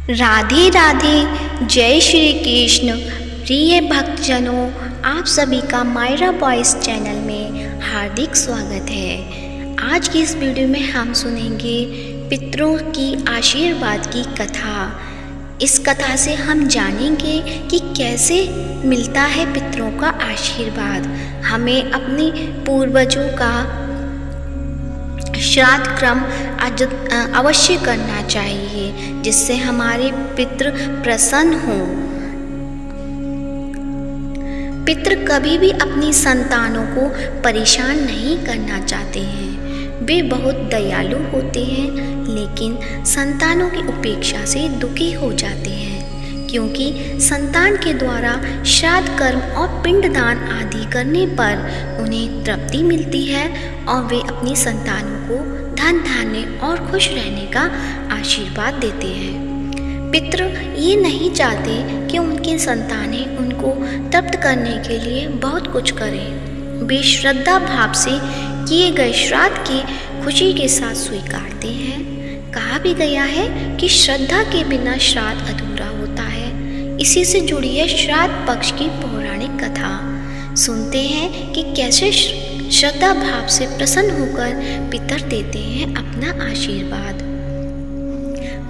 राधे राधे, जय श्री कृष्ण। प्रिय भक्तजनों, आप सभी का मायरा वॉइस चैनल में हार्दिक स्वागत है। आज की इस वीडियो में हम सुनेंगे पितरों की आशीर्वाद की कथा। इस कथा से हम जानेंगे कि कैसे मिलता है पितरों का आशीर्वाद। हमें अपने पूर्वजों का श्राद्ध क्रम अवश्य करना चाहिए, जिससे हमारे पितृ प्रसन्न हों। पितृ कभी भी अपनी संतानों को परेशान नहीं करना चाहते हैं। वे बहुत दयालु होते हैं, लेकिन संतानों की उपेक्षा से दुखी हो जाते हैं, क्योंकि संतान के द्वारा श्राद्ध कर्म और पिंडदान आदि करने पर उन्हें तृप्ति मिलती है और वे अपनी संतानों को धन धान्य और खुश रहने का आशीर्वाद देते हैं। पितृ ये नहीं चाहते कि उनकी संतानें उनको तृप्त करने के लिए बहुत कुछ करें। वे श्रद्धा भाव से किए गए श्राद्ध की खुशी के साथ स्वीकारते हैं। कहा भी गया है कि श्रद्धा के बिना श्राद्ध अधूरा होता है। इसी से जुड़ी है श्राद्ध पक्ष की पौराणिक कथा। सुनते हैं कि कैसे श्रद्धा भाव से प्रसन्न होकर पितर देते हैं अपना आशीर्वाद।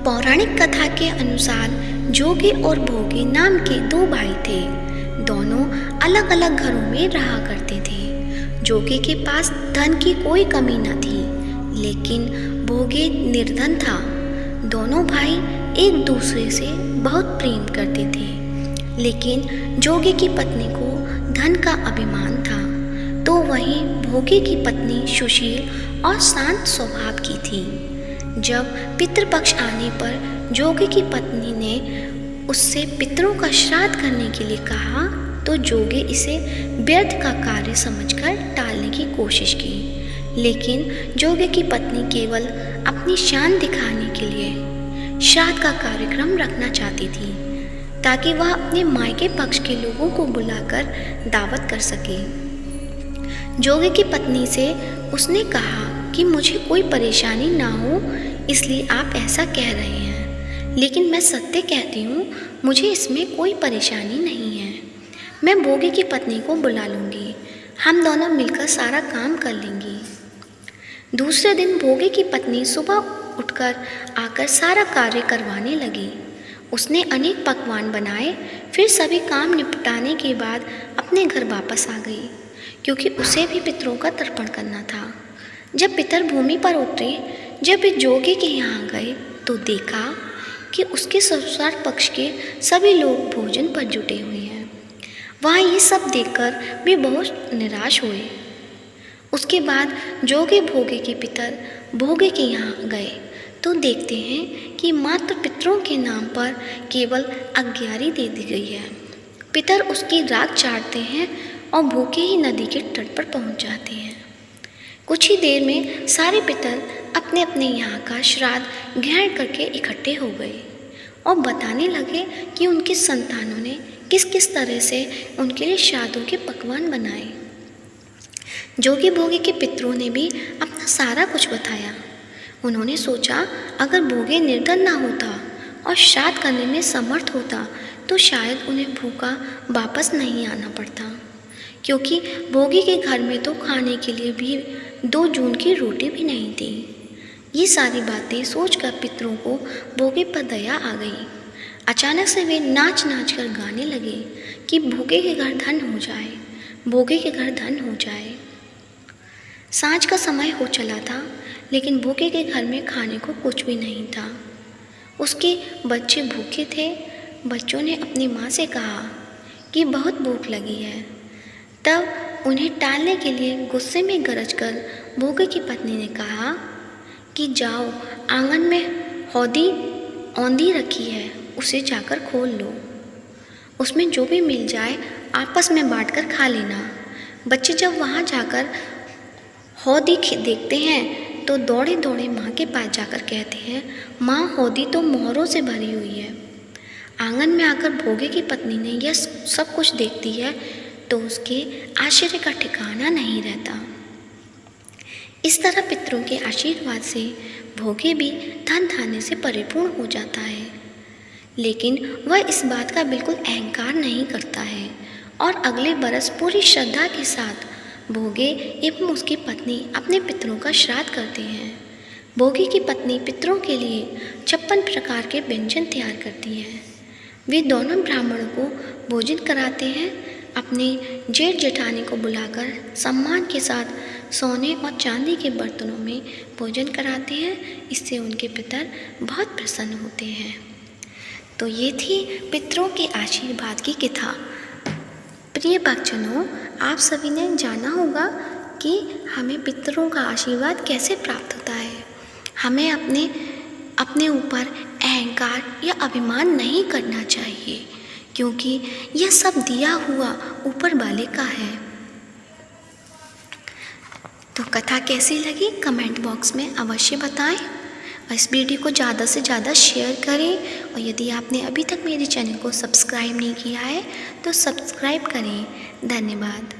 पौराणिक कथा के अनुसार जोगी और भोगी नाम के दो भाई थे। दोनों अलग अलग घरों में रहा करते थे। जोगी के पास धन की कोई कमी न थी, लेकिन भोगी निर्धन था। दोनों भाई एक दूसरे से बहुत प्रेम करते थे, लेकिन जोगी की पत्नी को धन का अभिमान था, तो वहीं भोगी की पत्नी सुशील और शांत स्वभाव की थी। जब पितृपक्ष आने पर जोगी की पत्नी ने उससे पितरों का श्राद्ध करने के लिए कहा, तो जोगी इसे व्यर्थ का कार्य समझकर टालने की कोशिश की। लेकिन जोगी की पत्नी केवल अपनी शान दिखाने के लिए श्राद्ध का कार्यक्रम रखना चाहती थी, ताकि वह अपने मायके पक्ष के लोगों को बुलाकर दावत कर सके। जोगी की पत्नी से उसने कहा कि मुझे कोई परेशानी ना हो, इसलिए आप ऐसा कह रहे हैं, लेकिन मैं सत्य कहती हूँ, मुझे इसमें कोई परेशानी नहीं है। मैं भोगी की पत्नी को बुला लूँगी, हम दोनों मिलकर सारा काम कर लेंगी। दूसरे दिन भोगी की पत्नी सुबह उठकर आकर सारा कार्य करवाने लगी। उसने अनेक पकवान बनाए, फिर सभी काम निपटाने के बाद अपने घर वापस आ गई, क्योंकि उसे भी पितरों का तर्पण करना था। जब पितर भूमि पर उतरे, जब वे जोगी के यहाँ गए, तो देखा कि उसके ससुराल पक्ष के सभी लोग भोजन पर जुटे हुए हैं। वहाँ ये सब देखकर वे बहुत निराश हुए। उसके बाद जोगी भोगी के पितर भोगी के यहाँ गए, तो देखते हैं कि मात्र पितरों के नाम पर केवल अग्यारी दे दी गई है। पितर उसकी राख चाटते हैं और भूखे ही नदी के तट पर पहुँच जाते हैं। कुछ ही देर में सारे पितर अपने अपने यहाँ का श्राद्ध ग्रहण करके इकट्ठे हो गए और बताने लगे कि उनकी संतानों ने किस किस तरह से उनके लिए श्राद्धों के पकवान बनाए। जोगी भोगी के पितरों ने भी अपना सारा कुछ बताया। उन्होंने सोचा, अगर भोगी निर्धन ना होता और श्राद्ध करने में समर्थ होता, तो शायद उन्हें भूखा वापस नहीं आना पड़ता, क्योंकि भोगी के घर में तो खाने के लिए भी 2 जून की रोटी भी नहीं थी। ये सारी बातें सोचकर पितरों को भोगी पर दया आ गई। अचानक से वे नाच नाच कर गाने लगे कि भोगे के घर धन हो जाए, भोगे के घर धन हो जाए। सांझ का समय हो चला था, लेकिन भोगे के घर में खाने को कुछ भी नहीं था। उसके बच्चे भूखे थे। बच्चों ने अपनी माँ से कहा कि बहुत भूख लगी है। तब उन्हें टालने के लिए गुस्से में गरजकर भोगे की पत्नी ने कहा कि जाओ, आंगन में हौदी औंधी रखी है, उसे जाकर खोल लो। उसमें जो भी मिल जाए आपस में बांटकर खा लेना। बच्चे जब वहाँ जाकर हौदी देखते हैं, तो दौड़े दौड़े माँ के पास जाकर कहते हैं, माँ, हौदी तो मोहरों से भरी हुई है। आंगन में आकर भोगे की पत्नी ने यह सब कुछ देखती है, तो उसके आश्चर्य का ठिकाना नहीं रहता। इस तरह पितरों के आशीर्वाद से भोगे भी धन धान्य से परिपूर्ण हो जाता है। लेकिन वह इस बात का बिल्कुल अहंकार नहीं करता है और अगले बरस पूरी श्रद्धा के साथ भोगे एवं उसकी पत्नी अपने पितरों का श्राद्ध करते हैं। भोगे की पत्नी पितरों के लिए 56 प्रकार के व्यंजन तैयार करती है। वे दोनों ब्राह्मणों को भोजन कराते हैं। अपने जेठ जेठानी को बुलाकर सम्मान के साथ सोने और चांदी के बर्तनों में भोजन कराते हैं। इससे उनके पितर बहुत प्रसन्न होते हैं। तो ये थी पितरों के आशीर्वाद की कथा। प्रिय भक्तजनों, आप सभी ने जाना होगा कि हमें पितरों का आशीर्वाद कैसे प्राप्त होता है। हमें अपने ऊपर अहंकार या अभिमान नहीं करना चाहिए, क्योंकि यह सब दिया हुआ ऊपर वाले का है। तो कथा कैसी लगी कमेंट बॉक्स में अवश्य बताएं और इस वीडियो को ज़्यादा से ज़्यादा शेयर करें। और यदि आपने अभी तक मेरे चैनल को सब्सक्राइब नहीं किया है तो सब्सक्राइब करें। धन्यवाद।